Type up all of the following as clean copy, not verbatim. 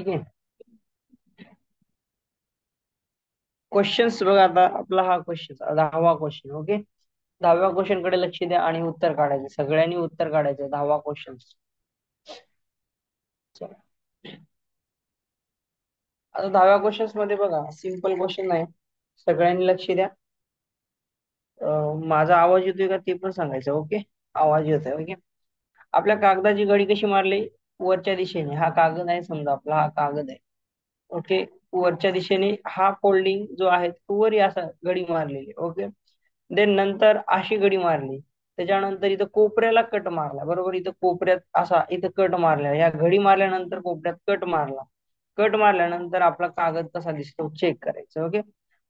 आहे. क्वेश्चन्स बघा, आता आपला हा क्वेश्चन 10वा क्वेश्चन. ओके, 10व्या क्वेश्चन कडे लक्ष द्या आणि उत्तर काढायचं. सगळ्यांनी उत्तर काढायचं 10वा क्वेश्चन. आता 10व्या क्वेश्चन मध्ये बघा, सिंपल क्वेश्चन आहे. सगळ्यांनी लक्ष द्या. माझा आवाज येतोय का ते पण सांगायचं. ओके, आवाज येतोय. ओके, आपल्या कागदाची घडी कशी मारली? वरच्या दिशेने. हा कागद आहे, समजा आपला हा कागद आहे. ओके, वरच्या दिशेने हा फोल्डिंग जो आहे तो वरी असा घडी मारलेली. ओके, देन नंतर अशी घडी मारली. त्याच्यानंतर इथं कोपऱ्याला कट मारला. बरोबर, इथं कोपऱ्यात असा इथं कट मारला. या घडी मारल्यानंतर कोपऱ्यात कट मारला. कट मारल्यानंतर आपला कागद कसा दिसतो चेक करायचं. ओके,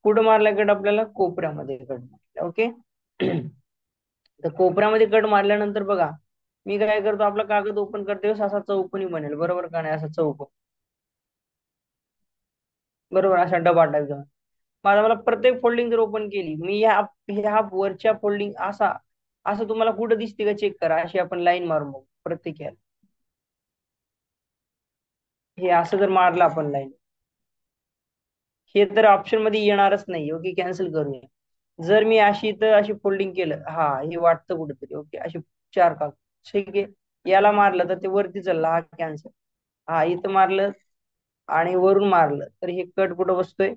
कुठं मारला कट? आपल्याला कोपऱ्यामध्ये कट मारला. ओके, तर कोपऱ्यामध्ये कट मारल्यानंतर बघा, मी काय करतो, आपला कागद ओपन करते वेळेस असा चौकोनी बनेल. बरोबर का नाही? असा चौकोन. बरोबर, असा डबा टाईपचा. माझा मला प्रत्येक फोल्डिंग जर ओपन केली मी, ह्या वरच्या फोल्डिंग असा असं तुम्हाला कुठं दिसते का चेक करा. अशी आपण लाईन मारून बघू प्रत्येक ह्याला. हे असं जर मारलं आपण लाईन, हे तर ऑप्शन मध्ये येणारच नाही. ओके, कॅन्सल करूया. जर मी अशी तर अशी फोल्डिंग केलं, हा हे वाटतं कुठेतरी. ओके, अशी चार काग, ठीक आहे. याला मारलं तर ते वरती चाललं, हा कॅन्सल. हा इथं मारलं आणि वरून मारलं तर हे कट कुठं बसतोय?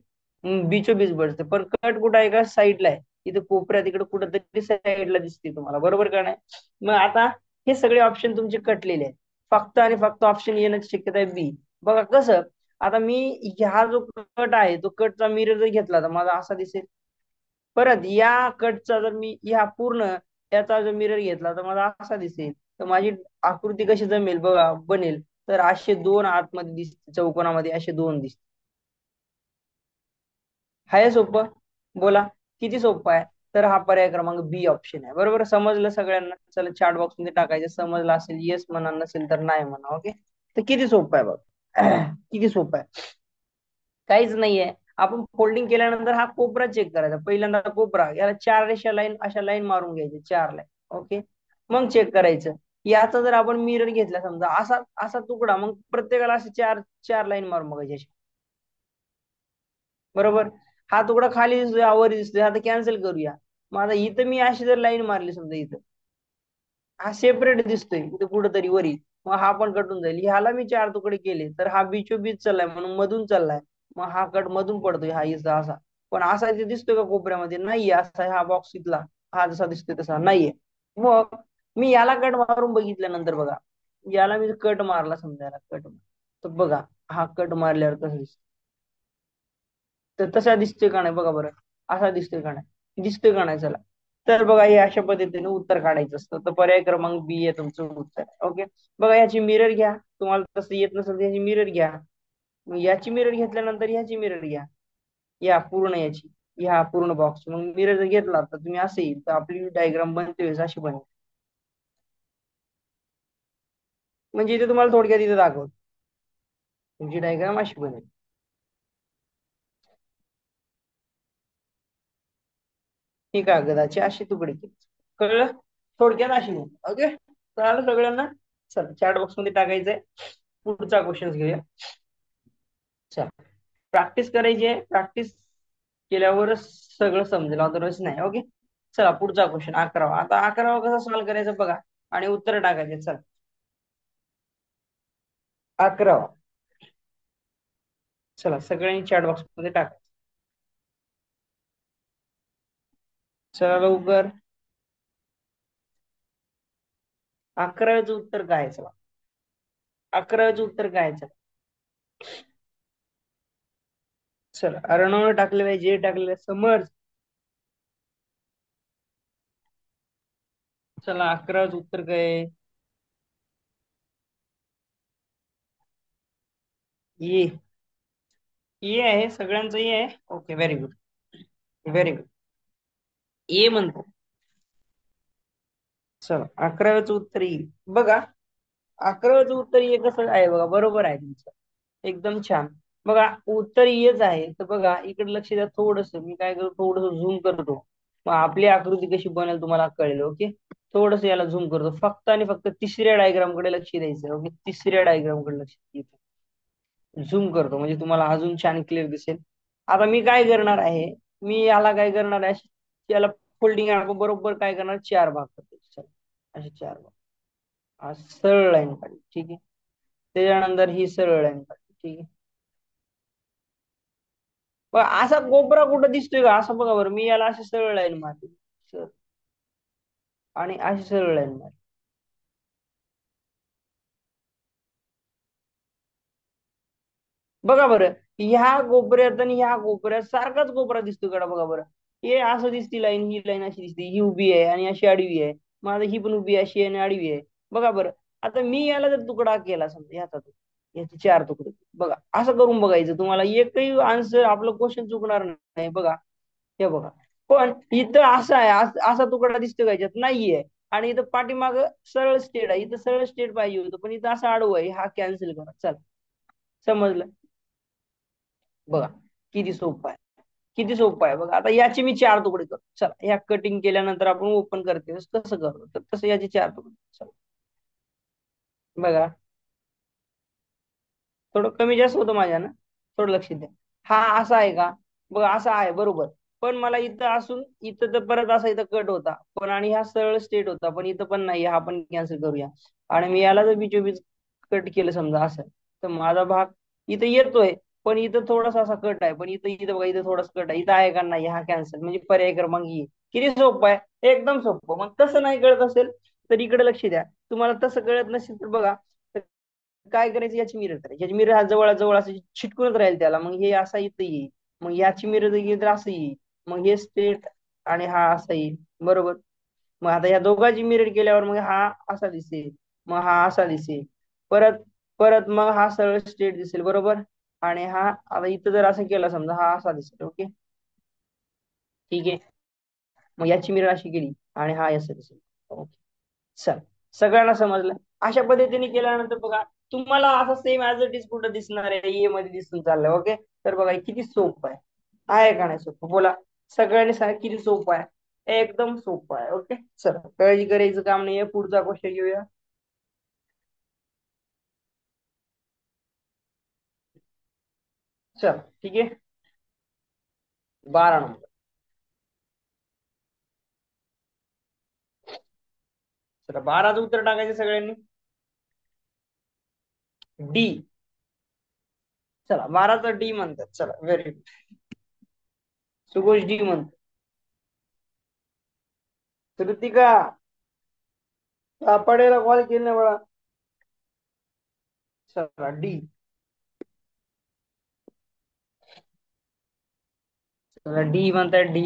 बीच बसतोय. पण कट कुठं आहे का? साईडला आहे. इथं कोपऱ्यात इकडे कुठं तरी साईडला दिसते तुम्हाला. बरोबर का नाही? मग आता हे सगळे ऑप्शन तुमचे कटलेले आहेत. फक्त आणि फक्त ऑप्शन येण्याची शक्यता आहे बी. बघा कसं, आता मी ह्या जो कट आहे तो कटचा मिरर जर घेतला तर माझा असा दिसेल. परत या कटचा जर मी ह्या पूर्ण याचा जर मिरर घेतला तर मला असा दिसेल. तर माझी आकृती कशी जमेल बघा, बनेल. तर असे दोन आतमध्ये दिसते, चौकोनामध्ये असे दोन दिसते. आहे सोपं? बोला, किती सोपं आहे? तर हा पर्याय क्रमांक बी ऑप्शन आहे. बरोबर, समजलं सगळ्यांना? चला चॅट बॉक्स मध्ये टाकायचं. समजलं असेल येस म्हणा, नसेल तर नाही म्हणा. ओके, तर किती सोपं आहे बघ. किती सोपं आहे, काहीच नाहीये. आपण फोल्डिंग केल्यानंतर हा कोपरा चेक करायचा. पहिल्यांदा कोपरा, याला चार रेषा लाईन, अशा लाईन मारून घ्यायचे, चार लाईन. ओके, मग चेक करायचं. याचा जर आपण मिरर घेतला समजा, असा असा तुकडा, मग प्रत्येकाला असे चार चार लाईन मारून बघायचे. बरोबर, हा तुकडा खाली दिसतोय, हा वर दिसतोय. आता कॅन्सल करूया. मग आता इथं मी अशी जर लाईन मारली समजा, इथं हा सेपरेट दिसतोय इथं कुठंतरी वरी, मग हा पण कटून जाईल. ह्याला मी चार तुकडे केले तर हा बीच चाललाय म्हणून मधून चाललाय. मग हा कट मधून पडतोय, हा इथं असा. पण असा इथे दिसतोय का कोपऱ्यामध्ये? नाहीये. असा हा बॉक्स इथला हा जसा दिसतोय तसा नाहीये. मग मी याला कट मारून बघितल्यानंतर बघा, याला मी कट मारला समजा, याला कट मारला तर बघा, हा कट मारल्यावर कसं दिसत? तर तसा दिसतोय का नाही बघा बरं. असा दिसतोय का नाही? दिसतोय का नाही? चला, तर बघा हे अशा पद्धतीने उत्तर काढायचं असतं. तर पर्याय क्रमांक बी आहे तुमचं उत्तर. ओके, बघा याची मिरर घ्या. तुम्हाला तसं येत नसेल तर याची मिरर घ्या. मग याची मिरर घेतल्यानंतर ह्याची मिरर घ्या, या पूर्ण याची, ह्या पूर्ण बॉक्स. मग मिरर जर घेतला तर तुम्ही असे येईल, तर आपली डायग्राम बनते अशी बनेल. म्हणजे इथे तुम्हाला थोडक्यात इथे दाखवतो, तुमची डायग्राम अशी बनेल. ही कागदाची अशी तुकडे केली. कळलं? थोडक्यात अशी बनेल. ओके, कळालं सगळ्यांना? चला चॅट बॉक्स मध्ये टाकायचंय. पुढचा क्वेश्चन घेऊया. चला, प्रॅक्टिस करायची आहे. प्रॅक्टिस केल्यावरच सगळं समजेल, अदरवाईज नाही. ओके, चला पुढचा क्वेश्चन 11वा. आता 11वा कसा सॉल्व्ह करायचं बघा आणि उत्तर टाकायचे. चला 11वा, चला सगळ्यांनी चॅट बॉक्स मध्ये टाका. चला लवकर. 11व्याचं उत्तर काय आहे? चला, 11व्याचं उत्तर काय आहे? चला चला, अर्णवने टाकलेलं आहे, जे टाकलेलं आहे समर्थ. चला 11व्याचं उत्तर काय आहे? ये, ये आहे सगळ्यांचं, ये आहे. Okay, very good, very good. ये म्हणतो. चला 11व्याचं उत्तर येईल बघा. 11व्याचं उत्तर ये कसं आहे बघा, बरोबर आहे तुमचं, एकदम छान. बघा उत्तर येच आहे. तर बघा इकडे लक्ष द्या थोडस. मी काय करतो, थोडस झूम करतो. मग आपली आकृती कशी बनेल तुम्हाला कळेल. ओके, थोडस याला झूम करतो. फक्त आणि फक्त तिसऱ्या डायग्राम कडे लक्ष द्यायचं. ओके, तिसऱ्या डायग्राम कडे लक्ष द्यायचं. झूम करतो म्हणजे तुम्हाला अजून छान क्लिअर दिसेल. आता मी काय करणार आहे, मी याला काय करणार आहे, याला फोल्डिंग आपण बरोबर काय करणार, चार भाग करतो. चला, असे चार भाग. हा सरळ लाईन काढली, ठीक आहे. त्याच्यानंतर ही सरळ लाईन काढली, ठीक आहे. बघा असा कोपरा कुठं दिसतोय का, असं बघा बरं, मी याला अशी सरळ लाईन मारली आणि अशी सरळ लाईन मारली. बघा बरं, ह्या कोपऱ्यात आणि ह्या कोपऱ्यात सारखाच कोपरा दिसतो का बघा बरं. हे असं दिसती लाईन, ही लाईन अशी दिसते, ही उभी आहे आणि अशी आडवी आहे. मग आता ही पण उभी अशी आहे आणि आडवी आहे. बघा बरं, आता मी याला जर तुकडा केला समजा याचा याचे चार तुकडे, बघा असं करून बघायचं, तुम्हाला एकही आन्सर आपलं क्वेश्चन चुकणार नाही. बघा हे बघा, पण इथं असं आहे, असा तुकडा दिसतो का याच्यात, नाहीये. आणि इथं पाठीमाग सरळ स्टेट आहे, इथं सरळ स्टेट पाहिजे होतं, पण इथं असं आडवं आहे. हा कॅन्सल करा, चला. समजलं. बघा किती सोपं आहे, किती सोपं आहे. बघा आता याचे मी चार तुकडे करतो, चला. ह्या कटिंग केल्यानंतर आपण ओपन करते कसं करतो, तर तसं याचे चार तुकडे, चला. बघा थोडं कमी जास्त होतं माझ्या ना, थोडं लक्ष द्या. हा असा आहे का, बघा असा आहे बरोबर. पण मला इथं असून इथं तर परत असा इथं कट होता पण, आणि हा सरळ स्टेट होता पण इथं पण नाही, हा पण कॅन्सल करूया. आणि मी याला जर बिचोबीच कट केलं समजा असं, तर माझा भाग इथं येतोय. पण इथं थोडासा असा कट आहे, पण इथं इथं बघा, इथं थोडासा कट आहे, इथं आहे का नाही, हा कॅन्सल, म्हणजे पर्याय क्रमांक ही. किती सोपं आहे, एकदम सोपं. मग तसं नाही कळत असेल तर इकडे लक्ष द्या. तुम्हाला तसं कळत नसेल तर बघा, काय करायचं, याची मिरर करायची. याची मिरर हा जवळ असं चिटकूनच राहील त्याला, मग हे असा इथं येईल. मग याची मिरर गेली तर असं येईल. मग हे स्ट्रेट आणि हा असा येईल, बरोबर. मग आता या दोघांची मिरर केल्यावर मग हा असा दिसेल, मग हा असा दिसेल. परत परत मग हा सरळ स्ट्रेट दिसेल, बरोबर. आणि हा आता इथं जर असं केलं समजा, हा असा दिसेल, ओके, ठीक आहे. मग याची मिरर अशी केली आणि हा असं दिसेल, ओके. चल, सगळ्यांना समजलं. अशा पद्धतीने केल्यानंतर बघा, तुम्हाला असं सेम ऍज इट इज कुठं दिसणार आहे, ए मध्ये दिसून चाललंय, ओके. तर बघा हे किती सोपं आहे का नाही सोपं, बोला. सगळ्यांनी सांगा किती सोपं आहे, एकदम सोपं आहे, ओके. चला, काळजी करायचं काम नाहीये, पुढचा क्वेश्चन घेऊया. चल, ठीक आहे. 12 नंबर. चला, 12चं उत्तर टाकायचं सगळ्यांनी. डी. चला, 12चं डी म्हणतात, चला, व्हेरी गुड. सुगोष डी म्हणतो. कृतिका तापाडेला कॉल केली ना बळा. चला, डी. चला, डी म्हणताय, डी.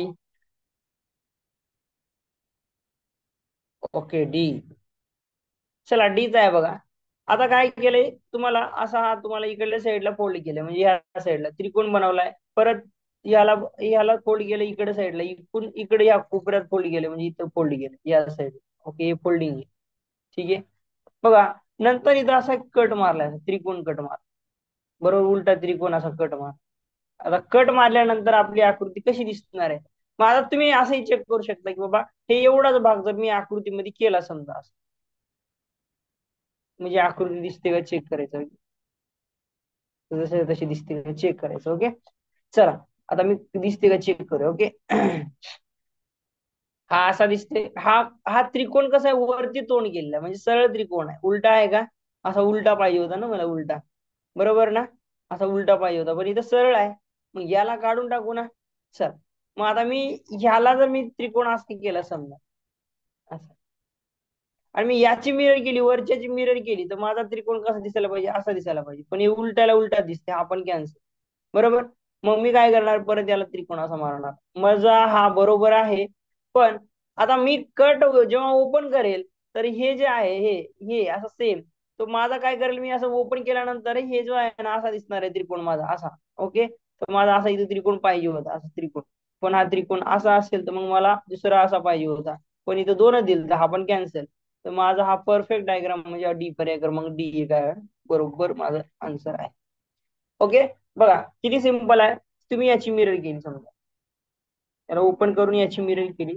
Okay, D. चला, डीच आहे बघा. आता काय केलंय तुम्हाला, असा हा तुम्हाला इकडल्या साईडला फोल्ड केलं, म्हणजे या साईडला त्रिकोण बनवलाय. परत याला याला फोल्ड केलं इकडे साईडला, इकडून इकडे या कोपऱ्यात फोल्ड केलं, म्हणजे इथं फोल्ड केलं या साईड. ओके, हे फोल्डिंग आहे, ठीक आहे. बघा नंतर इथं असा कट मारलाय, त्रिकोण कट मार, बरोबर, उलटा त्रिकोण असा कट मार. आता कट मारल्यानंतर आपली आकृती कशी दिसणार आहे. मग आता तुम्ही असंही चेक करू शकता की बाबा, हे एवढाच भाग जर मी आकृतीमध्ये केला समजा असं, म्हणजे आकृती दिसते का चेक करायचं, जसं तशी दिसते का चेक करायचं, ओके. चला, आता मी दिसते का चेक करू, ओके. हा असा दिसते, हा हा त्रिकोण कसा आहे, वरती तोंड केलेला म्हणजे सरळ त्रिकोण आहे, उलटा आहे का, असा उलटा पाहिजे होता ना मला, उलटा, बरोबर ना. असा उलटा पाहिजे होता, पण इथं सरळ आहे. मग याला काढून टाकू ना. चल, मग आता मी ह्याला जर मी त्रिकोण असं केला समजा असं, आणि मी याची मिरर केली, वरच्याची मिरर केली, तर माझा त्रिकोण कसा दिसायला पाहिजे, असा दिसायला पाहिजे. पण हे उलट्याला उलटा दिसते, हा पण कॅन्सल, बरोबर. मग मी काय करणार, परत याला त्रिकोण असा मारणार. माझा हा बरोबर आहे. पण आता मी कट जेव्हा ओपन करेल, तर हे जे आहे हे हे असं सेम, तो माझा काय करेल, मी असं ओपन केल्यानंतर हे जो आहे ना, असा दिसणार आहे त्रिकोण माझा असा, ओके. तर माझा असा इथे त्रिकोण पाहिजे होता, असा त्रिकोण. पण हा त्रिकोण असा असेल तर मग मला दुसरा असा पाहिजे होता. पण इथं दोनच दिल, तर हा पण कॅन्सल. तर माझा हा परफेक्ट डायग्राम म्हणजे डी पर्याय क्रमांक डी हे काय आहे? बरोबर माझा आन्सर आहे, ओके. बघा किती सिंपल आहे. तुम्ही याची मिरर केली समजा, याला ओपन करून याची मिरर केली,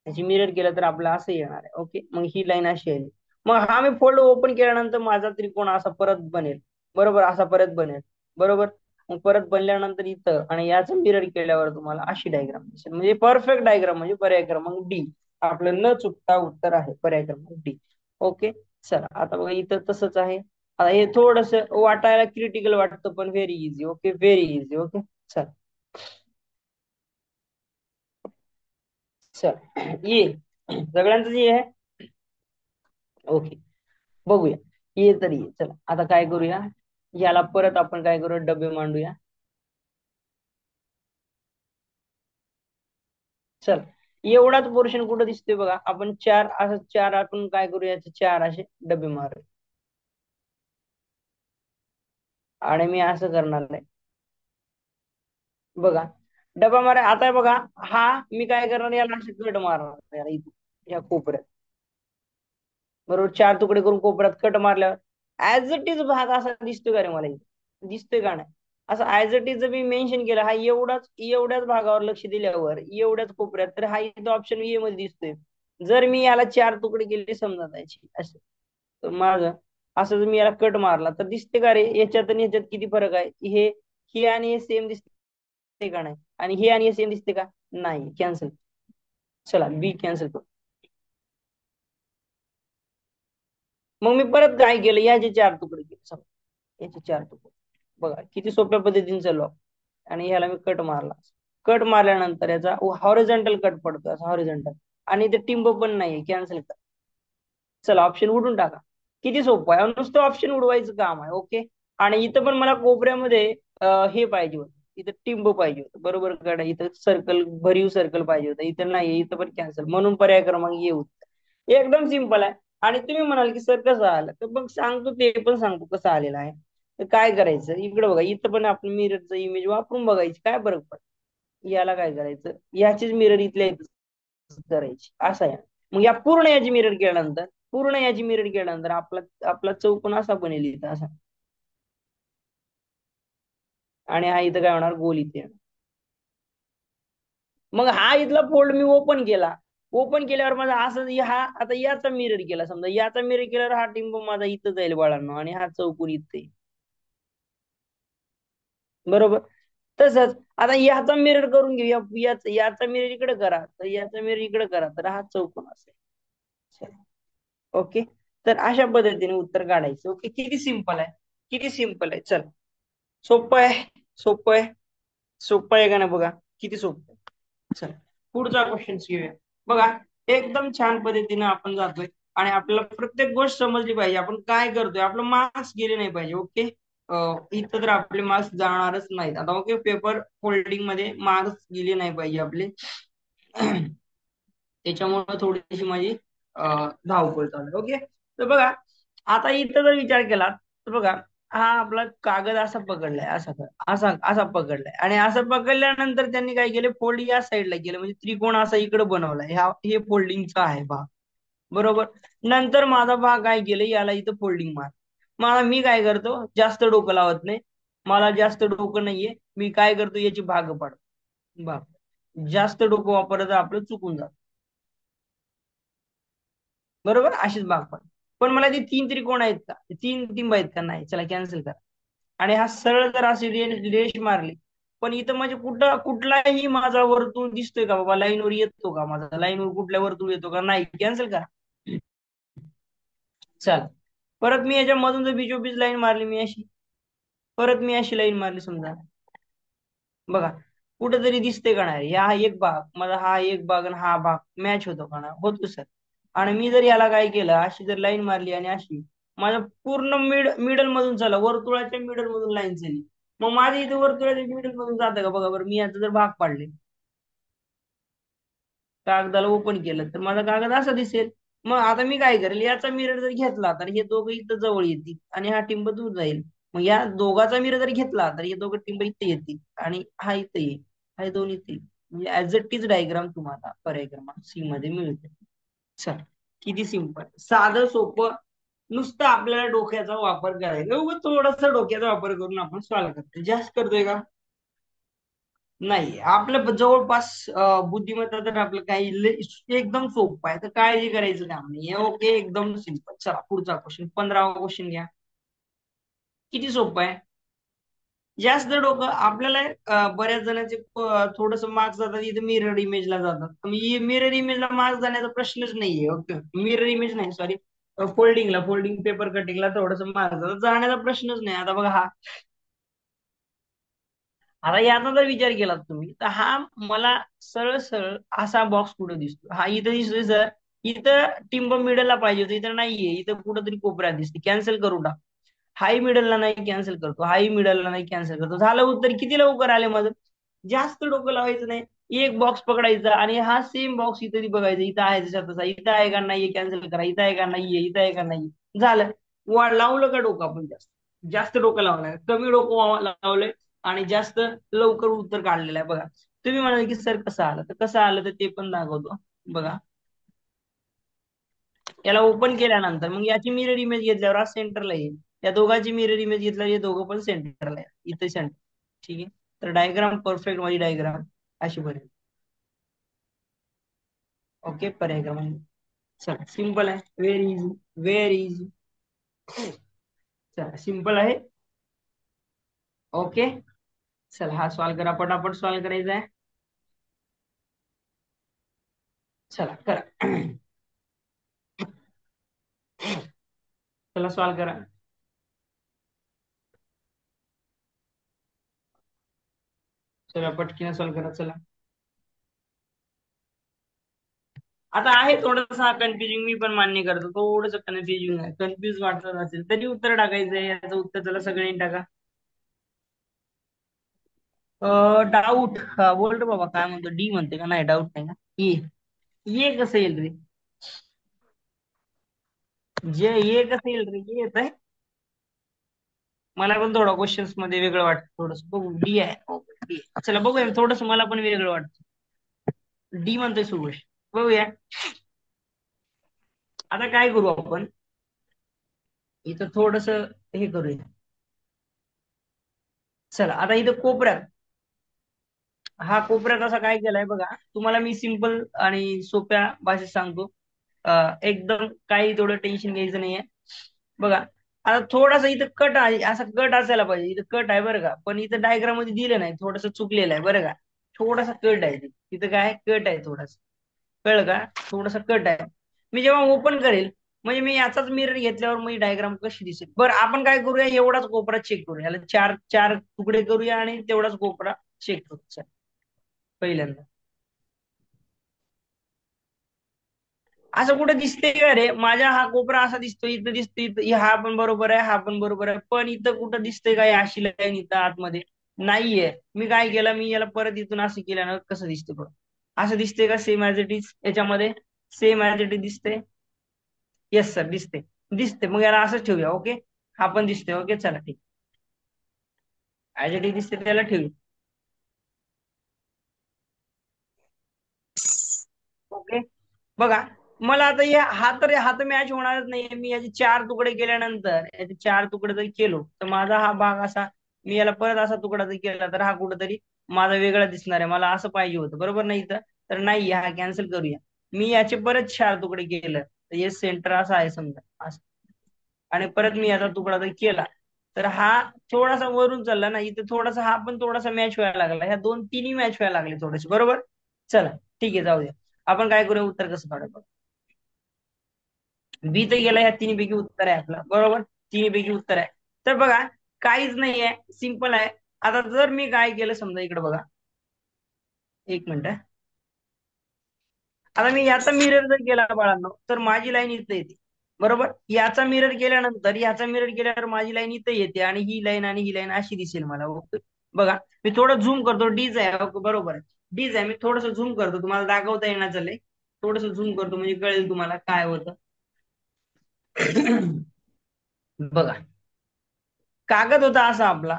याची मिरर केलं तर आपलं असं येणार आहे, ओके. मग ही लाईन अशी आहे. मग हा मी फोल्ड ओपन केल्यानंतर माझा त्रिकोण असा परत बनेल. बरोबर असा परत बनेल. बरोबर. मग परत बनल्यानंतर इथं आणि याचं मिरर केल्यावर तुम्हाला अशी डायग्राम दिसेल, म्हणजे परफेक्ट डायग्राम, म्हणजे पर्याय क्रमांक डी आपलं न चुकता उत्तर आहे, पर्याय क्रमांक डी. ओके. चला आता बघा इथं तसंच आहे. आता हे थोडस वाटायला क्रिटिकल वाटतं पण very easy. Okay, very easy. Okay. चल चल ये सगळ्यांचं ये आहे. ओके. बघूया. ये तरी ये. चला आता काय करूया, याला परत आपण काय करूया, डबे मांडूया. चल एवढाच पोर्शन कुठं दिसतोय बघा, आपण चार असं चार आपण काय करूया, याचे चार असे डबे मारू. आणि मी असं करणार नाही. बघा डबा मारा आता बघा. हा मी काय करणार, याला असे कट मारणार याला इथून या कोपऱ्यात. बरोबर, चार तुकडे करून कोपऱ्यात कट मारल्यावर ऍज इट इज भाग असा दिसतोय का रे मला इथे, दिसतोय का नाही? असं as it is me mention केलं, हा एवढ्याच भागावर लक्ष दिल्यावर एवढ्याच कोपऱ्यात, तर हा इथं ऑप्शन ए मध्ये दिसतोय. जर मी याला चार तुकडे केले समजा त्याची असं, तर माझं असं जर मी याला कट मारला तर दिसते का रे, याच्यात आणि याच्यात किती फरक आहे? हे आणि हे सेम दिसते का नाही? आणि हे आणि हे सेम दिसते का नाही? कॅन्सल. चला बी कॅन्सल करू. मग मी परत काय केलं, याचे चार तुकडे केले समजा, याचे चार तुकडे. बघा किती सोप्या पद्धतीने चालू आपण. आणि ह्याला मी कट मारला. कट मारल्यानंतर याचा हॉरिझॉन्टल कट पडतो, असा हॉरिझॉन्टल. आणि ते टिंब पण नाहीये, कॅन्सल कर. चला ऑप्शन उडून टाका. किती सोपं आहे, नुसतं ऑप्शन उडवायचं काम आहे. ओके. आणि इथं पण मला कोपऱ्यामध्ये हे पाहिजे होतं, इथं टिंब पाहिजे होतं. बरोबर कडे इथं सर्कल, भरीव सर्कल पाहिजे होतं, इथं नाही, इथं पण कॅन्सल. म्हणून पर्याय क्रमांक येऊ. एकदम सिंपल आहे. आणि तुम्ही म्हणाल की सर कसं आलं, तर मग सांगतो, ते पण सांगतो कसं आलेलं आहे. तर काय करायचं, इकडे बघा, इथं पण आपण मिररचं इमेज वापरून बघायची, काय फरक पडतो. याला काय करायचं, याचीच मिरर इथल्या इथं करायची, असं आहे. मग या पूर्ण याची मिरर केल्यानंतर, आपला आपला चौकोन असा बनेल इथं असा. आणि हा इथं काय होणार, गोल इथे येणार. मग हा इथला फोल्ड मी ओपन केला. ओपन केल्यावर माझा असं हा आता याचा मिरर केला समजा, याचा मिरर केल्यावर हा टिंब माझा इथं जाईल बाळांनो, आणि हा चौकोन इथे येईल. बरोबर. तसंच आता याचा मिरर करून घेऊ, याचा मिरर इकडे करा, तर याचा मिरर इकडे करा, तर हा चौकोन असेल. ओके. तर अशा पद्धतीने उत्तर काढायचं. ओके, किती सिंपल आहे, किती सिंपल आहे. चल सोपं आहे, सोपं आहे, सोपं आहे का नाही बघा, किती सोपं आहे. चल पुढचा क्वेश्चन घेऊया. बघा एकदम छान पद्धतीने आपण जातोय. आणि आपल्याला प्रत्येक गोष्ट समजली पाहिजे, आपण काय करतोय, आपलं मार्क्स गेले नाही पाहिजे. ओके. इथं तर आपले मार्क्स जाणारच नाहीत आता. ओके, पेपर फोल्डिंग मध्ये मार्क्स गेले नाही पाहिजे आपले. त्याच्यामुळे थोडीशी माझी धावपळ चालू आहे. ओके. तर बघा आता इथं जर विचार केला, तर बघा हा आपला कागद असा पकडलाय, असा असा पकडलाय, आणि असं पकडल्यानंतर त्यांनी काय केलं, फोल्ड या साईडला केलं, म्हणजे त्रिकोण असा इकडे बनवलाय. हे फोल्डिंगचा आहे भाग. बरोबर. नंतर माझा भाग काय केलं, याला इथं फोल्डिंग मार. मला मी काय करतो, जास्त डोकं लावत नाही. मला जास्त डोकं नाहीये, मी काय करतो, याची भाग पाडतो. भाग जास्त डोकं वापरत आपलं चुकून जात. बरोबर, अशीच भाग पाड. पण मला ती तीन त्रिकोण आहेत का, तीन टिंब आहेत का, नाही. चला कॅन्सल करा. आणि हा सरळ जर अशी रेष मारली, पण इथं म्हणजे कुठलाही माझा वर्तुळ दिसतोय का बाबा, लाईनवर येतो का माझा, लाईनवर कुठल्या वर्तुळ येतो का, नाही. कॅन्सल करा. चल परत मी याच्या मधून जर बिचोबीच लाईन मारली, मी अशी, परत मी अशी लाईन मारली समजा. बघा कुठेतरी दिसते का नाही, हा एक भाग माझा, हा एक भाग आणि हा भाग मॅच होतो का नाही, होतो सर. आणि मी जर याला काय केलं, अशी जर लाईन मारली आणि अशी, माझ्या पूर्ण मिडल मधून चला, वर्तुळाच्या मिडल मधून लाईन झाली. मग माझ्या इथे वर्तुळाच्या मिडल मधून जातं का बघा बरं, मी याचा जर भाग पाडले, कागदाला ओपन केलं, तर माझा कागद असा दिसेल. मग आता मी काय करेल, याचा मिरर जर घेतला तर हे दोघं इथं जवळ येतील आणि हा टिंब दूर जाईल. मग या दोघाचा मिरर जर घेतला तर हे दोघं टिंब इथे येतील आणि हा इथे येईल, हा दोन इथे येईल. म्हणजे ऍज इट इज डायग्राम तुम्हाला पर्याय क्रमांक सी मध्ये मिळते. चल किती सिंपल, साधं सोपं. नुसतं आपल्याला डोक्याचा वापर करायचा, उगाच थोडासा डोक्याचा वापर करून आपण सॉल्व्ह करतो. जास्त करतोय का, नाही. आपल्या जवळपास बुद्धिमत्ता तर आपलं काही एकदम सोपं आहे, तर काळजी करायचं काम नाही. ओके एकदम सिंपल. चला पुढचा क्वेश्चन, 15वा क्वेश्चन घ्या. किती सोपं आहे. जास्त डोकं आपल्याला बऱ्याच जणांचे थोडस मार्क्स जातात इथे मिरर इमेजला जातात. मिरर इमेजला मार्क्स जाण्याचा प्रश्नच नाहीये. ओके, मिरर इमेज नाही, सॉरी, फोल्डिंग पेपर कटिंगला थोडस मार्क्स जाण्याचा प्रश्नच नाही. आता बघा हा, आता याचा जर विचार केला तुम्ही तर हा मला सरळ सरळ असा बॉक्स कुठे दिसतो, हा इथं दिसतोय सर. इथं टिंब मिडलला पाहिजे होतं, इथं नाहीये, इथं कुठंतरी कोपऱ्यात दिसते. कॅन्सल करू टाक. हाही मिडलला नाही, कॅन्सल करतो. हाही मिडलला नाही, कॅन्सल करतो. झालं उत्तर. किती लवकर आले माझं. जास्त डोकं लावायचं नाही. एक बॉक्स पकडायचा आणि हा सेम बॉक्स इथं बघायचा, इथं आहे तसा तसा, इथं आहे का नाहीये, कॅन्सल करा. इथं आहे का नाहीये, इथं आहे का नाही, झालं. लावलं का डोकं आपण जास्त. जास्त डोकं लावलंय, कमी डोकं लावलंय आणि जास्त लवकर उत्तर काढलेलं आहे. बघा, तुम्ही म्हणाल की सर कसं आलं, तर कसं आलं तर ते पण दाखवतो. बघा, याला ओपन केल्यानंतर मग याची मिरर इमेज घेतल्यावर आज सेंटरला येईल. या दोघांची मिरर इमेज घेतल्यावर हे दोघं पण सेंटरला आहे, इथे सेंटर. ठीक आहे, तर डायग्राम परफेक्ट, माझी डायग्राम अशी बनेल. ओके, पर्याय चला, सिंपल आहे, व्हेरी इझी, व्हेरी इझी. चला, सिंपल आहे. ओके, चला हा सॉल्व करा, पटापट सॉल्व करायचा आहे. चला करा. चला सॉल्व करा. चला पटकीने सॉल्व करा. चला, आता आहे थोडंसं कन्फ्युजिंग, मी पण मान्य करतो, थोडंसं कन्फ्युजिंग आहे. कन्फ्युज वाटत असेल तरी उत्तर टाकायचं आहे. याचं उत्तर चला सगळ्यांनी टाका. डाऊट, हा बोल रे बाबा, काय म्हणतो, डी म्हणते का, नाही डाऊट नाही का, ये ये कसं येईल रे, जे ये कसं येईल रे, ये येत आहे. मला पण थोडं क्वेश्चन्स मध्ये वेगळं वाटतं, थोडस बघू. डी आहे, डी. चला बघूया, थोडस मला पण वेगळं वाटतं. डी म्हणतोय सुभाष, बघूया. आता काय करू आपण, इथं थोडस हे करूया. चला, आता इथं कोपऱ्यात, हा कोपऱ्यात असा काय केलाय बघा, तुम्हाला मी सिंपल आणि सोप्या भाषेत सांगतो. एकदम काही थोडं टेन्शन घ्यायचं नाहीये. बघा, आता थोडासा इथं कट आहे, असा कट असायला पाहिजे. इथं कट आहे बरं का, पण इथं डायग्राम मध्ये दिलं नाही, थोडस चुकलेलं आहे बरं का. थोडासा कट आहे तिथं काय कट आहे थोडासा, कळलं का, थोडासा कट आहे. मी जेव्हा ओपन करेल, म्हणजे मी याचाच मिरर घेतल्यावर मी डायग्राम कशी दिसेल. बरं, आपण काय करूया, एवढाच कोपरा चेक करूया, याला चार चार तुकडे करूया आणि तेवढाच कोपरा चेक करूया पहिल्यांदा. असं कुठं दिसतंय का रे, माझ्या हा कोपरा असा दिसतो, इथं दिसतो, इथं हा पण बरोबर आहे, हा पण बरोबर आहे, पण इथं कुठं दिसतंय का अशी लाईन इथं आतमध्ये नाहीये. मी काय केलं, मी याला परत इथून असं केल्यानं कसं दिसतं बघ, असं दिसतंय का, सेम ऍज इट इज याच्यामध्ये, सेम ऍज इट इज दिसतंय. येस सर, दिसते, दिसते. मग याला असंच ठेवूया. ओके, हा पण दिसतोय. ओके, चला ठीक, ऍज इट इज दिसते, त्याला ठेवूया. ओके, बघा, मला आता हा तर मॅच होणारच नाही. मी याचे चार तुकडे केल्यानंतर, याचे चार तुकडे जर केलो तर माझा हा भाग असा, मी याला परत असा तुकडा जर केला तर हा कुठेतरी माझा वेगळा दिसणार आहे. मला असं पाहिजे होतं, बरोबर नाही तर नाही, हा कॅन्सल करूया. मी याचे परत चार तुकडे केलं तर हे सेंटर असं आहे समजा, असं. आणि परत मी याचा तुकडा जर केला तर हा थोडासा वरून चालला ना, इथे थोडासा हा पण थोडासा मॅच व्हायला लागला. ह्या दोन तिन्ही मॅच व्हायला लागले थोडेसे, बरोबर. चला ठीक आहे, जाऊ द्या. आपण काय करूया, उत्तर कसं काढू. बी तर गेला, ह्या तिन्हीपैकी उत्तर आहे आपलं, बरोबर. तिन्हीपैकी उत्तर आहे. तर बघा, काहीच नाही आहे, सिंपल आहे. आता जर मी काय केलं समजा, इकडे बघा, एक मिनिट. आता मी याचा मिरर जर केला बाळांनो, तर माझी लाईन इथं येते, बरोबर. याचा मिरर केल्यानंतर, याचा मिरर केल्यावर माझी लाईन इथं येते आणि ही लाईन अशी दिसेल मला. ओके, बघा, मी थोडं झूम करतो, डीज आहे. ओके, बरोबर आहे, डीज आहे. मी थोडस झूम करतो, तुम्हाला दाखवता येणार झालंय. थोडस झूम करतो म्हणजे कळेल तुम्हाला काय होतं. बघा, कागद होता असा आपला.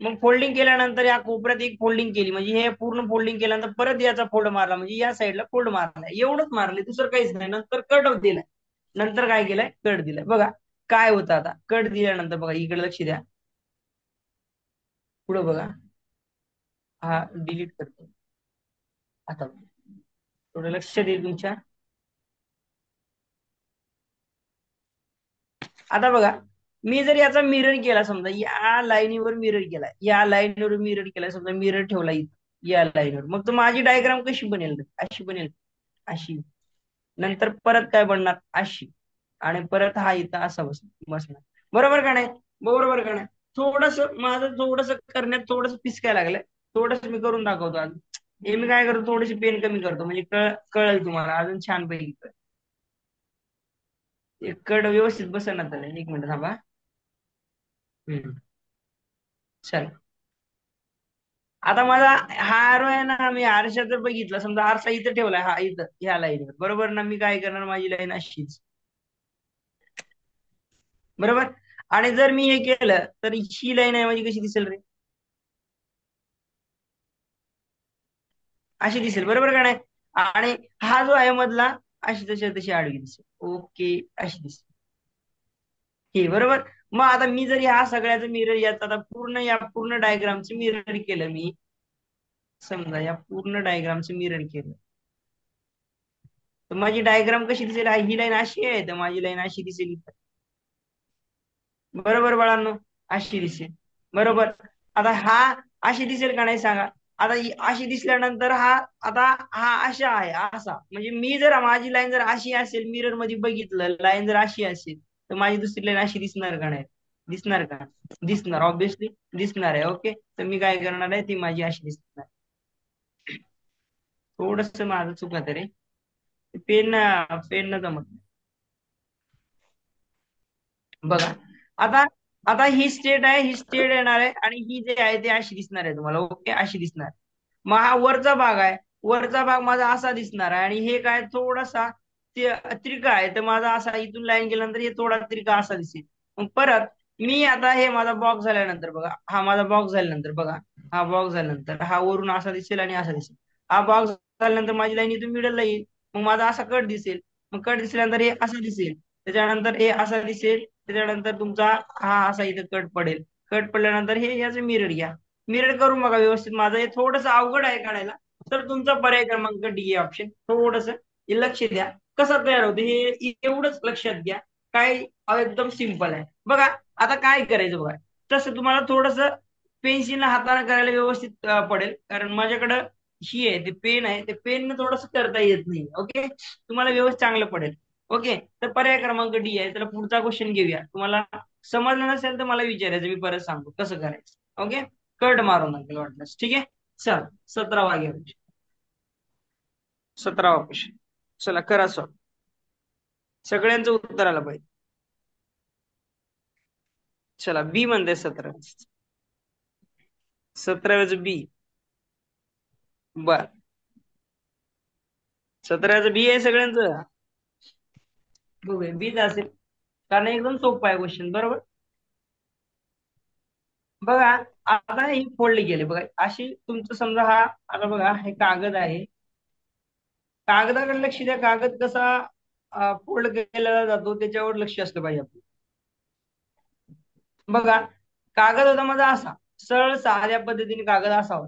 मग फोल्डिंग केल्यानंतर या कोपऱ्यात एक फोल्डिंग केली, म्हणजे हे पूर्ण फोल्डिंग केल्यानंतर परत याचा फोल्ड मारला, म्हणजे या साईडला फोल्ड मारला, एवढंच मारले, दुसरं काहीच नाही. नंतर कट दिलाय, नंतर काय केलंय, कट दिलाय. बघा काय होतं आता, कट दिल्यानंतर बघा, इकडे लक्ष द्या, पुढे बघा, हा डिलीट करतो आता, थोडं लक्ष दे तुमच्या. आता बघा, मी जर याचा मिरर केला समजा, या लाईनीवर मिरर केला, या लाईनीवर मिरर केला, समजा मिरर ठेवला इथं या लाईनीवर, मग तर माझी डायग्राम कशी बनेल? अशी बनेल, अशी. नंतर परत काय बनणार? अशी. आणि परत हा इथं असा बसणार. बरोबर का नाही? बरोबर का नाही? थोडस माझं थोडस करण्यात थोडस पिसकाय लागलंय. थोडस मी करून दाखवतो आज. हे मी काय करतो, थोडीशी पेन कमी करतो, म्हणजे कळेल तुम्हाला अजून छान पैकी. कड व्यवस्थित बसेल ना त्याला. एक मिनिट थांबा. हम्म. चल. आता माझा हा आरो आहे ना, मी आरशात जर बघितलं, समजा आरसा इथं ठेवलाय, हा इथं ह्या लाईनवर, बरोबर ना? मी काय करणार, माझी लाईन अशीच. बरोबर. आणि जर मी हे केलं तर ही लाईन आहे माझी कशी दिसेल रे? अशी दिसेल, बरोबर का नाही? आणि हा जो आहे मधला, अशी तशी तशी आडवी दिसेल. ओके, अशी दिसेल. हे बरोबर. मग आता मी जर ह्या सगळ्याचं मिरर, याचा आता पूर्ण या पूर्ण डायग्रामचं मिरर केलं मी, समजा या पूर्ण डायग्रामचं मिरर केलं, तर माझी डायग्राम कशी दिसेल? ही लाईन अशी आहे, तर माझी लाईन अशी दिसेल. बरोबर बाळांनो, अशी दिसेल. बरोबर. आता हा अशी दिसेल का नाही सांगा? आता ही अशी दिसल्यानंतर हा, आता हा अशा आहे असा, म्हणजे मी जर माझी लाईन जर अशी असेल, मिरर मध्ये बघितलं लाईन जर अशी असेल, तर माझी दुसरी लाईन अशी दिसणार का नाही? दिसणार का? दिसणार, ऑब्विसली दिसणार आहे. ओके, तर मी काय करणार आहे, ती माझी अशी दिसणार. थोडस माझं चुकत रे, पेन पेन न जमत. बघा आता, आता ही स्टेट आहे, ही स्टेट येणार आहे, आणि ही जे आहे ते अशी दिसणार आहे तुम्हाला. ओके, अशी दिसणार. मग हा वरचा भाग आहे, वरचा भाग माझा असा दिसणार आहे, आणि हे काय थोडासा तिरका आहे, तर माझा असा इथून लाईन गेल्यानंतर हे थोडा तिरका असा दिसेल. मग परत मी आता हे माझा बॉक्स झाल्यानंतर बघा, हा माझा बॉक्स झाल्यानंतर बघा, हा बॉक्स झाल्यानंतर हा वरून असा दिसेल आणि असा दिसेल. हा बॉक्स झाल्यानंतर माझी लाईन इथून मिडलला येईल, मग माझा असा कट दिसेल. मग कट दिसल्यानंतर हे असं दिसेल, त्याच्यानंतर हे असं दिसेल, त्याच्यानंतर तुमचा हा असा इथं कट पडेल. कट पडल्यानंतर हे याचं मिरर घ्या. मिरर करून बघा व्यवस्थित. माझं हे थोडंसं अवघड आहे काढायला, तर तुमचा पर्याय क्रमांक डी ऑप्शन. थोडस लक्ष द्या कसं तयार होते हे, एवढंच लक्षात घ्या. काय एकदम सिंपल आहे बघा. आता काय करायचं बघा, तसं तुम्हाला थोडस पेन्सिल हाताने करायला व्यवस्थित पडेल, कारण माझ्याकडं ही आहे, ते पेन आहे, ते पेन थोडस करता येत नाही. ओके, तुम्हाला व्यवस्थित चांगलं पडेल. ओके, तर पर्याय क्रमांक डी आहे. तर पुढचा क्वेश्चन घेऊया. तुम्हाला समजलं नसेल तर मला विचारायचं, मी परत सांगतो कसं करायचं. ओके, कट मारून लागेल वाटल्यास. ठीक आहे, चल. 17वा घ्या, 17वा क्वेश्चन. चला करा सॉल्व. सगळ्यांचं उत्तर आलं पाहिजे. चला, बी म्हणते 17. 17व्याच बी. बर, 17चं बी आहे सगळ्यांचं. बघूया बीच असेल, कारण एकदम सोपं आहे क्वेश्चन. बरोबर. बघा आता हे फोल्ड गेले बघा, अशी तुमचं समजा हा, आता बघा हे कागद आहे, कागदाकडे लक्ष द्या. कागद कसा फोल्ड केला जातो त्याच्यावर लक्ष असलं पाहिजे आपलं. बघा, कागद होता माझा असा, सरळ साध्या पद्धतीने कागद असावा,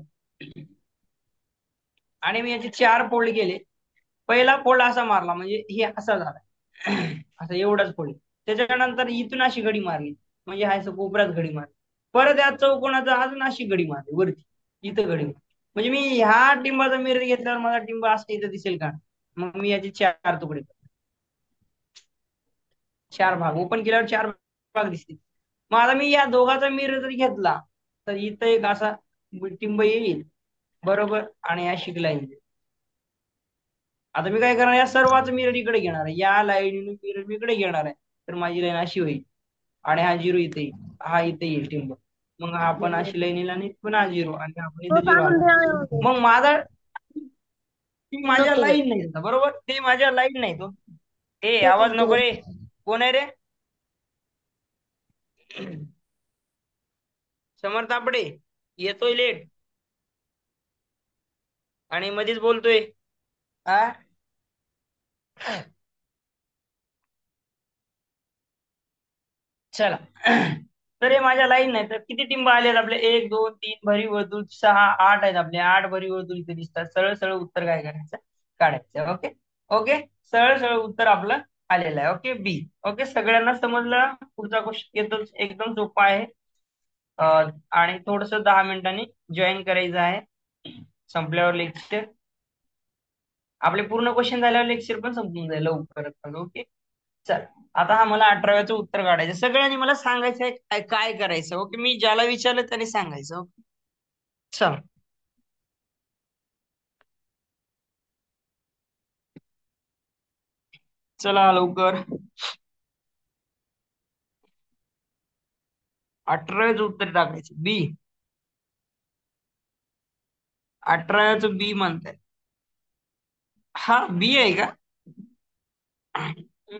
आणि मी याचे 4 फोल्ड केले. पहिला फोल्ड असा मारला म्हणजे हे असा झाला, असं एवढाच फोल्ड. त्याच्यानंतर इथून अशी घडी मारली, म्हणजे हा असं कोपऱ्यात घडी मारली. परत या चौकोनाचा अजून अशी घडी मारली वरती, इथं घडी मारली. म्हणजे मी ह्या टिंबाचा मिरर घेतल्यावर माझा टिंबा असा इथं दिसेल का? मग मी याचे 4 तुकडे, 4 भाग ओपन केल्यावर 4 भाग दिसतील. मग आता मी या दोघाचा मिरर जर घेतला, तर इथं एक असा टिंब येईल, बरोबर, आणि या शिकला येईल. आता मी काय करणार, या सर्वांचं मिरर इकडे घेणार आहे, या लाईन मिरर मी इकडे घेणार आहे, तर माझी लाईन अशी होईल, आणि हा 0 इथे येईल, हा इथे येईल टिंब. मग हा पण अशी लाईन येईल, आणि पुन्हा 0, आणि आपण इथे 0 आला. मग माझा, ती माझ्या लाईन नाही बरोबर, ते माझ्या लाईन नाही तो. ए आवाज नको रे, कोण आहे रे? समर्थ आपडे येतोय लेट, आणि मध्येच बोलतोय. हा, चला. तर हे माझ्या लाईन नाही, तर किती टिंब आले आपले? 1 2 3 भरी वर्तुळ, 6 8 आहेत आपले. 8 भरी वर्तुळ इथे दिसतात. सरळ सरळ उत्तर काय करायचं? काढायचं. ओके, ओके, सरळ सरळ उत्तर आपलं आलेला आहे. ओके बी. ओके सगळ्यांना समजलं. पुढचा क्वेश्चन येतो एकदम सोपा आहे. आणि थोडस 10 मिनिटांनी जॉईन करायचं आहे. संपल्यावर लेक्चर आपले पूर्ण क्वेश्चन झाल्यावर लेक्चर पण संपून जाईल लवकरच. ओके चल. आता हा मला 18व्याचं उत्तर काढायचं. सगळ्यांनी मला सांगायचं आहे काय काय करायचं. ओके मी ज्याला विचारलं त्याने सांगायचं. ओके चल. चला लवकर. 18व्याचं उत्तर टाकायचं बी. 18व्याचं बी म्हणताय. हा बी आहे का?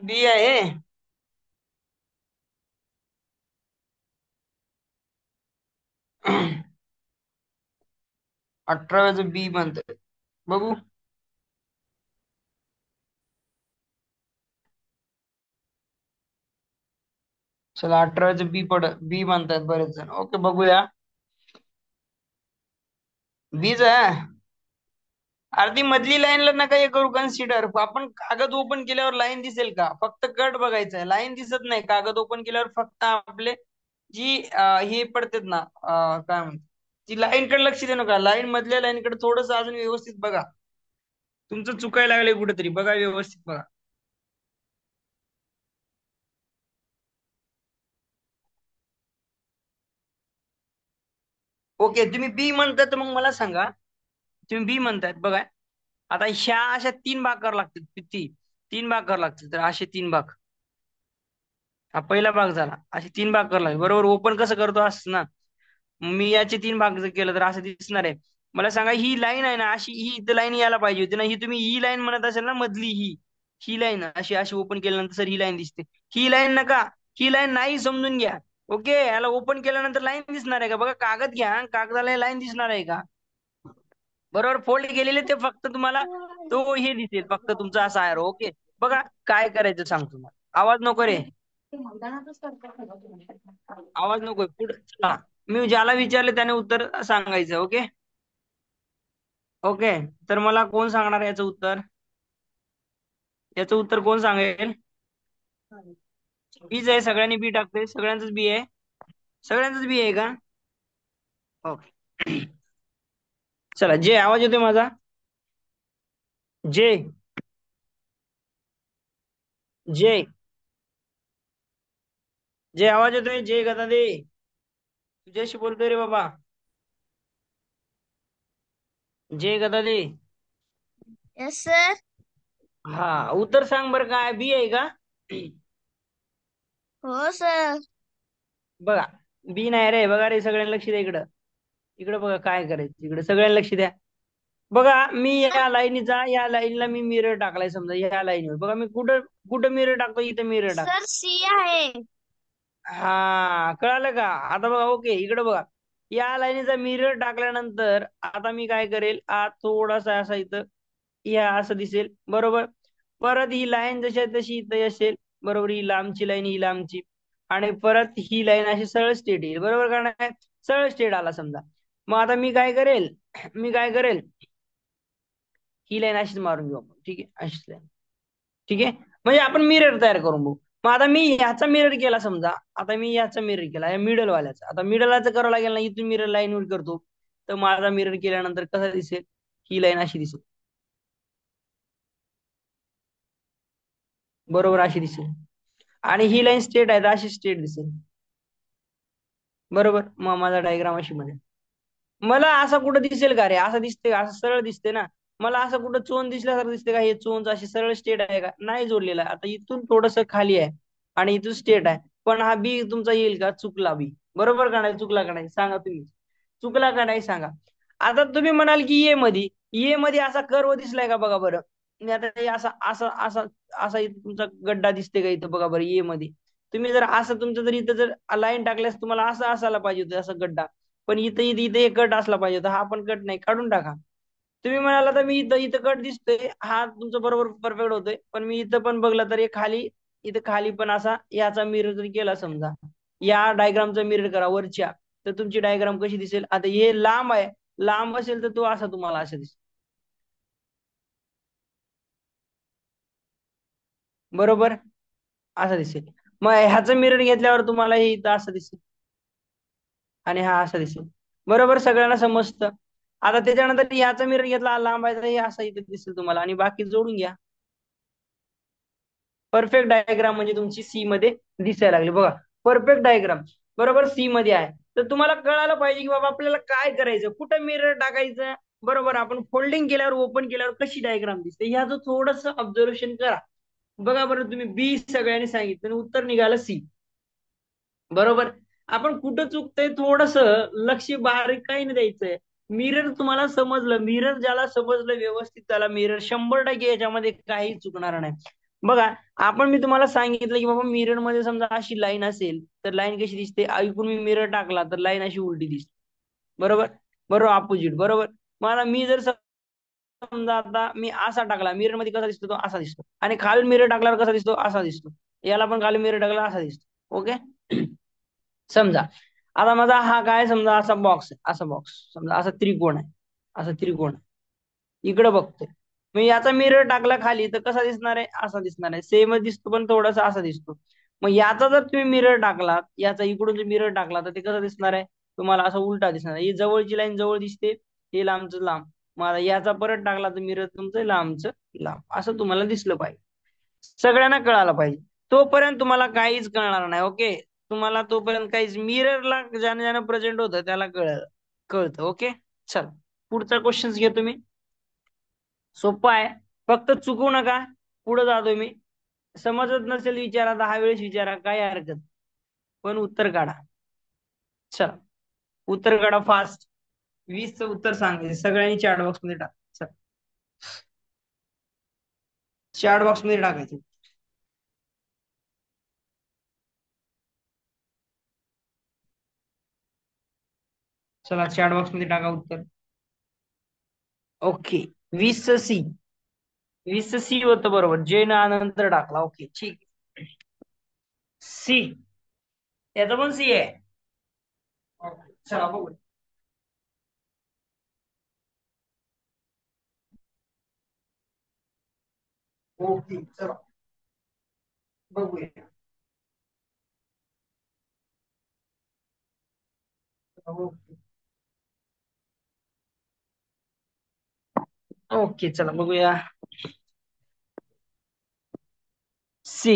बी आहे. 18व्याचं बी म्हणताय. बघू. चला 18चं बी म्हणतात बरेच जण. ओके बघूया. बीच आहे. अर्धी मधली लाईनला नका हे करू कन्सिडर. आपण कागद ओपन केल्यावर लाईन दिसेल का? फक्त कट बघायचा आहे. लाईन दिसत नाही. कागद ओपन केल्यावर फक्त आपले जी हे पडतात ना काय म्हणतात ती लाईन कडे लक्ष देऊ नका. लाईन मधल्या लाईन कडे थोडस अजून व्यवस्थित बघा. तुमचं चुकायला लागले कुठेतरी. बघा व्यवस्थित बघा. ओके तुम्ही बी म्हणताय तर मग मला सांगा. तुम्ही बी म्हणतायत बघा. आता ह्या अशा 3 भाग करावं लागतात. किती 3 भाग करावं लागतात. तर असे 3 भाग. हा पहिला भाग झाला. असे 3 भाग करावं लागेल. बरोबर ओपन कसं करतो असं ना. मी याचे 3 भाग जर केलं तर असं दिसणार आहे. मला सांगा ही लाईन आहे ना अशी ही इथं लाईन यायला पाहिजे होती ना. ही तुम्ही ही लाईन म्हणत असेल ना मधली ही ही लाईन अशी अशी ओपन केल्यानंतर सर ही लाईन दिसते. ही लाईन नका. ही लाईन नाही समजून घ्या. ओके याला ओपन केल्यानंतर लाईन दिसणार आहे का? बघा कागद घ्या. कागदाला लाईन दिसणार आहे का? बरोबर फोल्ड केलेले ते फक्त तुम्हाला तो हे दिसेल फक्त तुमचा असा आहे. ओके बघा काय करायचं सांगतो तुम्हाला. आवाज नको रे. आवाज नको पुढे. मी ज्याला विचारले त्याने उत्तर सांगायचं. ओके ओके तर मला कोण सांगणार याचं उत्तर? याचं उत्तर कोण सांगेल? बीच आहे. सगळ्यांनी बी टाकते. सगळ्यांचंच बी आहे. सगळ्यांचंच बी आहे का? ओके चला जे आवाज येतोय माझा. जे जे जे आवाज येतोय. जे गदा दे. तुझ्याशी बोलतोय रे बाबा. जे गदा दे. Yes sir. हा उत्तर सांग बरं काय बी आहे का? हो सर. बघा बी नाही रे. बघा रे सगळ्यांना लक्ष द्या इकडं. इकडं बघा काय करायचं. इकडे सगळ्यांना लक्ष द्या. बघा मी या लाईनला मी मिरर टाकलाय समजा या लाईनवर. बघा मी कुठं कुठं मिरर टाकतो. इथं मिरर टाक. सर सी आहे. हा कळालं का? आता बघा ओके इकडे बघा. या लाईनीचा मिरर टाकल्यानंतर आता मी काय करेल थोडासा असा इथं या असं दिसेल. बरोबर परत ही लाईन जशी आहे तशी इथं असेल. बरोबर ही लांबची लाईन ही लांबची आणि परत ही लाईन अशी सरळ स्ट्रेट येईल. बरोबर का नाही? सरळ स्ट्रेट आला समजा. मग आता मी काय करेल मी काय करेल ही लाईन अशीच मारून घेऊ आपण. ठीक आहे अशीच लाईन. ठीक आहे म्हणजे आपण मिरर तयार करून बघू. मग आता मी ह्याचा मिरर केला समजा. आता मी याचा मिरर केला या मिडल वाल्याचा. आता मिडल वाल्याचं करावं लागेल ना. इथून मिरर लाईनवर करतो तर माझा मिरर केल्यानंतर कसा दिसेल? ही लाईन अशी दिसेल. बरोबर अशी दिसेल. आणि ही लाईन स्ट्रेट आहे तर अशी स्ट्रेट दिसेल. बरोबर मग माझा डायग्राम अशी मध्ये मला असं कुठं दिसेल का रे? असं दिसते का? असं सरळ दिसते ना. मला असं कुठं चोन दिसल्यासारखं दिसते का? हे चोनच अशी सरळ स्ट्रेट आहे का? नाही जोडलेला. आता इथून थोडस खाली आहे आणि इथून स्ट्रेट आहे. पण हा बी तुमचा येईल का? चुकला बी. बरोबर का नाही? चुकला का नाही सांगा तुम्ही. चुकला का नाही सांगा. आता तुम्ही म्हणाल की ये मध्ये असा कर्व दिसलाय का? बघा बरं. मी आता हे असा असा असा असा इथं तुमचा गड्डा दिसते का इथं? बघा बरं ये मध्ये. तुम्ही जर असं तुमचं जर इथं जर लाईन टाकल्यास तुम्हाला असं असायला पाहिजे होतं असं गड्डा. पण इथं इथं इथं एक कट असला पाहिजे होता. हा पण कट नाही काढून टाका. तुम्ही म्हणाला तर मी इथं इथं कट दिसतोय. हा तुमचं बरोबर परफेक्ट होतोय. पण मी इथं पण बघलं तर खाली इथं खाली पण असा याचा मिरर जर केला समजा. या डायग्रामचा मिरर करा वरच्या. तर तुमची डायग्राम कशी दिसेल? आता हे लांब आहे. लांब असेल तर तो असा तुम्हाला असं दिसेल. बरोबर, असं दिसेल. मग ह्याचं मिरर घेतल्यावर तुम्हाला हे इथं असं दिसेल आणि हा असा दिसेल. बरोबर, सगळ्यांना समजतं. आता त्याच्यानंतर ह्याचा मिरर घेतला लांब आहे तर हे असं इथे दिसेल तुम्हाला आणि बाकी जोडून घ्या. परफेक्ट डायग्राम म्हणजे तुमची सी मध्ये दिसायला लागली बघा. परफेक्ट डायग्राम बरोबर सी मध्ये आहे. तर तुम्हाला कळायला पाहिजे की बाबा आपल्याला काय करायचं, कुठं मिरर टाकायचं. बरोबर, आपण फोल्डिंग केल्यावर ओपन केल्यावर कशी डायग्राम दिसते ह्याचं थोडस ऑब्झर्वेशन करा. बघा बरं, तुम्ही बी सगळ्यांनी सांगितलं आणि उत्तर निघालं सी. बरोबर, आपण कुठं चुकतंय थोडस लक्ष बारीकाईने द्यायचंय. मिरर तुम्हाला समजलं, मिरर ज्याला समजलं व्यवस्थित त्याला मिरर 100% याच्यामध्ये काही चुकणार नाही. बघा, मी तुम्हाला सांगितलं की बाबा मिरर मध्ये समजा अशी लाईन असेल तर लाईन कशी दिसते, ऐकून मी मिरर टाकला तर लाईन अशी उलटी दिसते. बरोबर, बरोबर अपोजिट. बरोबर, मला मी जर समजा आता मी असा टाकला मिरर मध्ये कसा दिसतो तो असा दिसतो, आणि खाली मिरर टाकल्यावर कसा दिसतो असा दिसतो. याला पण खाली मिरर टाकला असा दिसतो. ओके. समजा आता माझा हा काय, समजा असा बॉक्स आहे, असा बॉक्स समजा, असा त्रिकोण आहे, असा त्रिकोण इकडे बघतोय. मी याचा मिरर टाकला खाली तर कसा दिसणार आहे, असा दिसणार आहे. सेमच दिसतो पण थोडासा असा दिसतो. मग याचा जर तुम्ही मिरर टाकला, याचा इकडून जर मिरर टाकला तर ते कसं दिसणार आहे, तुम्हाला असं उलटा दिसणार आहे. ही जवळची लाईन जवळ दिसते, हे लांबचं लांब. मला याचा परत टाकला तर मिरर तुमचं लांबचं लांब असं तुम्हाला दिसलं पाहिजे. सगळ्यांना कळायला पाहिजे. तोपर्यंत तुम्हाला काहीच कळणार नाही. ओके, तुम्हाला तोपर्यंत काहीच, मिररला ज्यानं ज्यानं प्रेझेंट होतं त्याला कळतं. ओके, चल पुढचा क्वेश्चन घ्या तुम्ही. सोपा आहे, फक्त चुकू नका. पुढे जातोय मी. समजत नसेल विचारा, 10 वेळेस विचारा, काय हरकत, पण उत्तर काढा. चल उत्तर काढा फास्ट. 20चं उत्तर सांगायचं सगळ्यांनी चॅट बॉक्स मध्ये टाक. चल चॅट बॉक्स मध्ये टाकायचं. चला चॅट बॉक्स मध्ये टाका उत्तर. Okay, 20 C. 20 सी होतं बरोबर, जे ना नंतर टाकला. ओके ठीक. सी, याचा पण सी आहे. ओके, चला बघू. ओके चला बघूया. ओके. ओके चला बघूया. सी.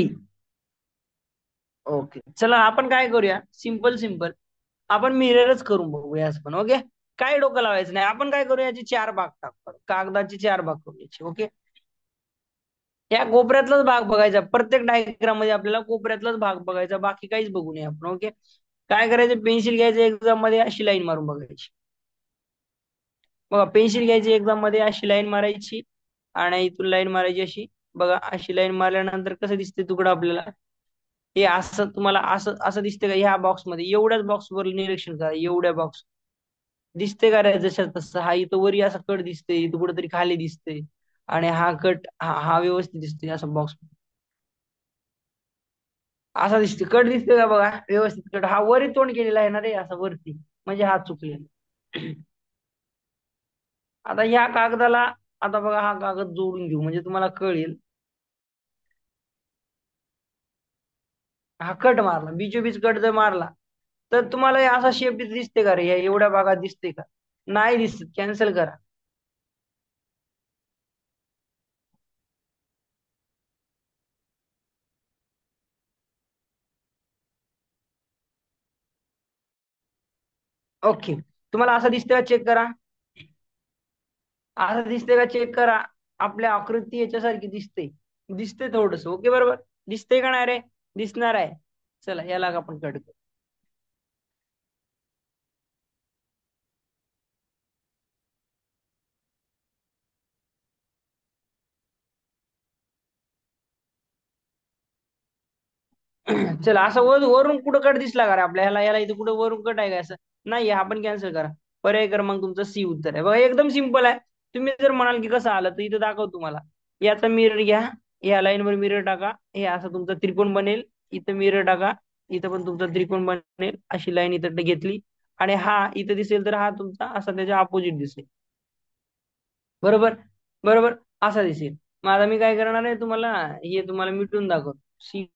ओके चला आपण काय करूया, सिंपल सिंपल आपण मिररच करून बघूया आज पण. ओके, काय डोकं लावायचं नाही. आपण काय करूया, याचे 4 भाग टाकतो, कागदाचे 4 भाग करू याचे. ओके, या कोपऱ्यातलाच भाग बघायचा, प्रत्येक डायग्राम मध्ये आपल्याला कोपऱ्यातलाच भाग बघायचा, बाकी काहीच बघू नये आपण. ओके, काय करायचं, पेन्सिल घ्यायचं एक्झाम मध्ये अशी लाईन मारून बघायची. बघा, पेन्सिल घ्यायची एक्झाम मध्ये अशी लाईन मारायची आणि इथून लाईन मारायची अशी. बघा, अशी लाईन मारल्यानंतर कसं दिसते तुकडं आपल्याला, हे असं तुम्हाला असं असं दिसते का, ह्या बॉक्स मध्ये एवढ्याच बॉक्स वर निरीक्षण करा, एवढ्या बॉक्स दिसते का रे, जशा तसं. हा इथं वरी असा कट दिसते, इथं कुठेतरी खाली दिसते, आणि हा कट हा व्यवस्थित दिसते असं बॉक्स असा दिसते. कट दिसते का बघा, व्यवस्थित कट. हा वरी तोंड केलेला आहे ना रे, असं वरती, म्हणजे हा चुकलेला. आता ह्या कागदाला, आता बघा हा कागद जोडून घेऊ म्हणजे तुम्हाला कळेल. हा कट मारला, बीचोबीच कट जर मारला तर तुम्हाला हे असा शेप दिसते का रे, या एवढ्या भागात दिसते का, नाही दिसत, कॅन्सल करा. ओके, तुम्हाला असं दिसतंय का, चेक करा. असं दिसतंय का, चेक करा. आपल्या आकृती याच्यासारखी दिसते, दिसते थोडस. ओके बरोबर, दिसते का नाही रे, दिसणार आहे. चला याला आपण कट करू. चला असं वरून कुठं कट दिसला का रे आपल्या, ह्याला याला इथं कुठं वरून कट आहे का, असं नाही, हा पण कॅन्सल करा. पर्याय क्रमांक तुमचं सी उत्तर आहे. बघा एकदम सिंपल आहे. तुम्ही जर म्हणाल की कसं आलं तर इथं दाखव तुम्हाला. याचा मिरर घ्या, या लाईन वर मिरर टाका, हे असं तुमचा त्रिकोण बनेल. इथं मिरर टाका, इथं पण तुमचा त्रिकोण बनेल. अशी लाईन इथं घेतली आणि हा इथं दिसेल तर हा तुमचा असा त्याच्या अपोजिट दिसेल. बरोबर, बरोबर असा दिसेल. मग आता मी काय करणार आहे तुम्हाला, हे तुम्हाला मिटून दाखवतो. सी